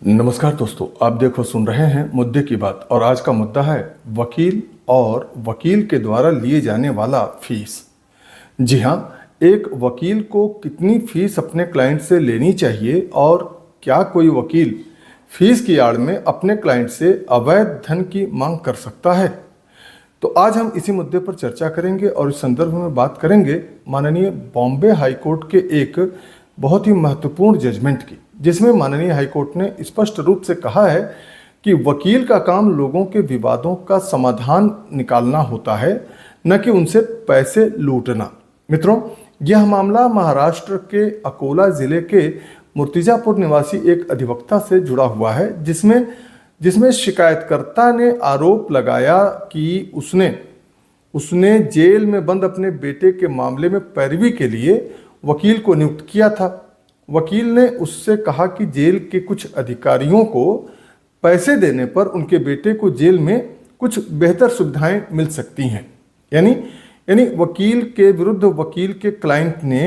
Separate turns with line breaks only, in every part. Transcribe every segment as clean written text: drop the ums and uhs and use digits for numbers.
नमस्कार दोस्तों, आप देखो सुन रहे हैं मुद्दे की बात। और आज का मुद्दा है वकील और वकील के द्वारा लिए जाने वाला फीस। जी हाँ, एक वकील को कितनी फीस अपने क्लाइंट से लेनी चाहिए और क्या कोई वकील फीस की आड़ में अपने क्लाइंट से अवैध धन की मांग कर सकता है? तो आज हम इसी मुद्दे पर चर्चा करेंगे और इस संदर्भ में बात करेंगे माननीय बॉम्बे हाई कोर्ट के एक बहुत ही महत्वपूर्ण जजमेंट की, जिसमें माननीय हाई कोर्ट ने स्पष्ट रूप से कहा है कि वकील का काम लोगों के विवादों का समाधान निकालना होता है, न कि उनसे पैसे लूटना। मित्रों, यह मामला महाराष्ट्र के अकोला जिले के मूर्तिजापुर निवासी एक अधिवक्ता से जुड़ा हुआ है, जिसमें शिकायतकर्ता ने आरोप लगाया कि उसने जेल में बंद अपने बेटे के मामले में पैरवी के लिए वकील को नियुक्त किया था। वकील ने उससे कहा कि जेल के कुछ अधिकारियों को पैसे देने पर उनके बेटे को जेल में कुछ बेहतर सुविधाएं मिल सकती हैं। यानी वकील के विरुद्ध वकील के क्लाइंट ने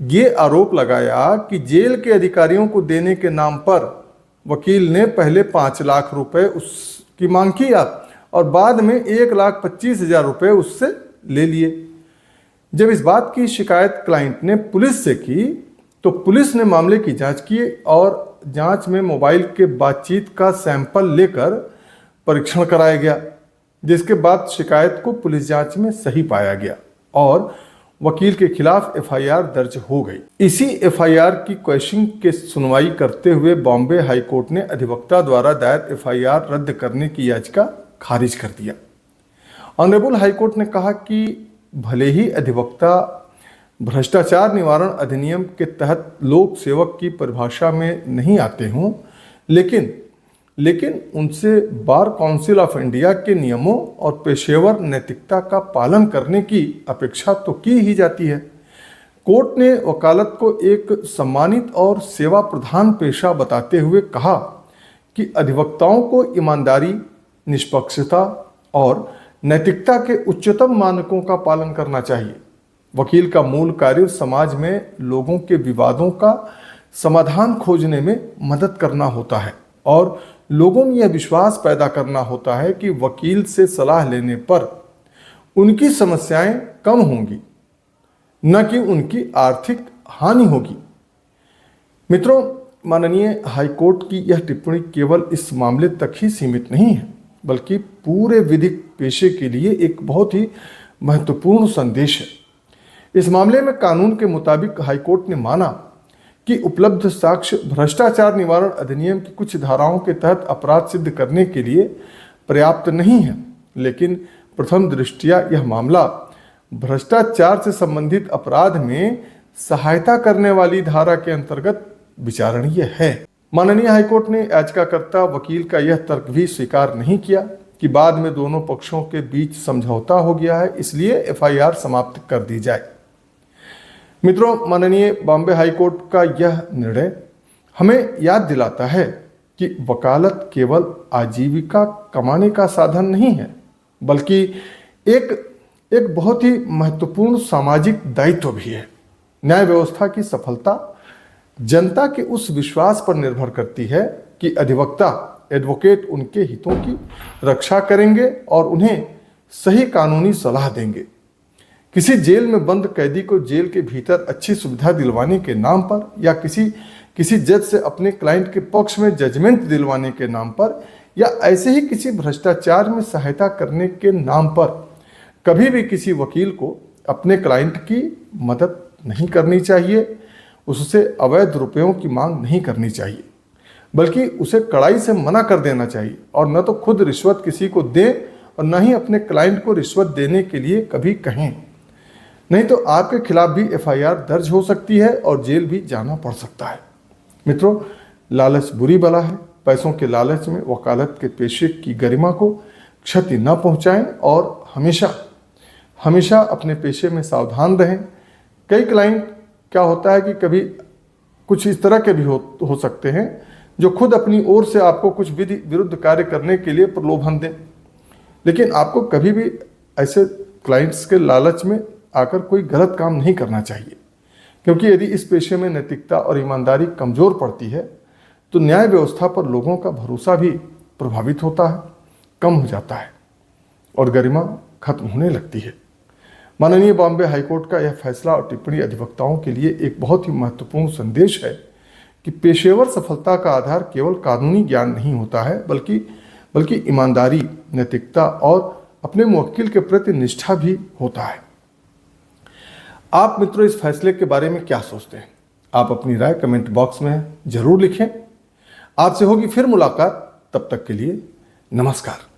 ये आरोप लगाया कि जेल के अधिकारियों को देने के नाम पर वकील ने पहले 5 लाख रुपए उसकी मांग किया और बाद में 1,25,000 रुपए उससे ले लिए। जब इस बात की शिकायत क्लाइंट ने पुलिस से की तो पुलिस ने मामले की जांच की और जांच में मोबाइल के बातचीत का सैंपल लेकर परीक्षण कराया गया, जिसके बाद शिकायत को पुलिस जांच में सही पाया गया और वकील के खिलाफ एफआईआर दर्ज हो गई। इसी एफआईआर की क्वेश्चन के सुनवाई करते हुए बॉम्बे हाई कोर्ट ने अधिवक्ता द्वारा दायर एफआईआर रद्द करने की याचिका खारिज कर दिया। ऑनरेबल हाई कोर्ट ने कहा कि भले ही अधिवक्ता भ्रष्टाचार निवारण अधिनियम के तहत लोक सेवक की परिभाषा में नहीं आते हों, लेकिन उनसे बार काउंसिल ऑफ इंडिया के नियमों और पेशेवर नैतिकता का पालन करने की अपेक्षा तो की ही जाती है। कोर्ट ने वकालत को एक सम्मानित और सेवा प्रधान पेशा बताते हुए कहा कि अधिवक्ताओं को ईमानदारी, निष्पक्षता और नैतिकता के उच्चतम मानकों का पालन करना चाहिए। वकील का मूल कार्य समाज में लोगों के विवादों का समाधान खोजने में मदद करना होता है और लोगों में यह विश्वास पैदा करना होता है कि वकील से सलाह लेने पर उनकी समस्याएं कम होंगी, न कि उनकी आर्थिक हानि होगी। मित्रों, माननीय हाईकोर्ट की यह टिप्पणी केवल इस मामले तक ही सीमित नहीं है, बल्कि पूरे विधिक पेशे के लिए एक बहुत ही महत्वपूर्ण संदेश है। इस मामले में कानून के मुताबिक हाईकोर्ट ने माना कि उपलब्ध साक्ष्य भ्रष्टाचार निवारण अधिनियम की कुछ धाराओं के तहत अपराध सिद्ध करने के लिए पर्याप्त नहीं है, लेकिन प्रथम दृष्टया यह मामला भ्रष्टाचार से संबंधित अपराध में सहायता करने वाली धारा के अंतर्गत विचारणीय है। माननीय हाईकोर्ट ने याचिकाकर्ता वकील का यह तर्क भी स्वीकार नहीं किया कि बाद में दोनों पक्षों के बीच समझौता हो गया है, इसलिए एफआईआर समाप्त कर दी जाए। मित्रों, माननीय बॉम्बे हाई कोर्ट का यह निर्णय हमें याद दिलाता है कि वकालत केवल आजीविका कमाने का साधन नहीं है, बल्कि एक बहुत ही महत्वपूर्ण सामाजिक दायित्व भी है। न्याय व्यवस्था की सफलता जनता के उस विश्वास पर निर्भर करती है कि एडवोकेट उनके हितों की रक्षा करेंगे और उन्हें सही कानूनी सलाह देंगे। किसी जेल में बंद कैदी को जेल के भीतर अच्छी सुविधा दिलवाने के नाम पर या किसी जज से अपने क्लाइंट के पक्ष में जजमेंट दिलवाने के नाम पर या ऐसे ही किसी भ्रष्टाचार में सहायता करने के नाम पर कभी भी किसी वकील को अपने क्लाइंट की मदद नहीं करनी चाहिए, उससे अवैध रुपयों की मांग नहीं करनी चाहिए, बल्कि उसे कड़ाई से मना कर देना चाहिए और न तो खुद रिश्वत किसी को दें और न ही अपने क्लाइंट को रिश्वत देने के लिए कभी कहें, नहीं तो आपके खिलाफ भी एफआईआर दर्ज हो सकती है और जेल भी जाना पड़ सकता है। मित्रों, लालच बुरी बला है। पैसों के लालच में वकालत के पेशे की गरिमा को क्षति न पहुंचाएं और हमेशा अपने पेशे में सावधान रहें। कई क्लाइंट क्या होता है कि कभी कुछ इस तरह के भी हो सकते हैं जो खुद अपनी ओर से आपको कुछ विधि विरुद्ध कार्य करने के लिए प्रलोभन दें, लेकिन आपको कभी भी ऐसे क्लाइंट्स के लालच में आकर कोई गलत काम नहीं करना चाहिए, क्योंकि यदि इस पेशे में नैतिकता और ईमानदारी कमज़ोर पड़ती है तो न्याय व्यवस्था पर लोगों का भरोसा भी प्रभावित होता है, कम हो जाता है और गरिमा खत्म होने लगती है। माननीय बॉम्बे हाईकोर्ट का यह फैसला और टिप्पणी अधिवक्ताओं के लिए एक बहुत ही महत्वपूर्ण संदेश है कि पेशेवर सफलता का आधार केवल कानूनी ज्ञान नहीं होता है, बल्कि ईमानदारी, नैतिकता और अपने मुवक्किल के प्रति निष्ठा भी होता है। आप मित्रों इस फैसले के बारे में क्या सोचते हैं? आप अपनी राय कमेंट बॉक्स में जरूर लिखें। आपसे होगी फिर मुलाकात, तब तक के लिए नमस्कार।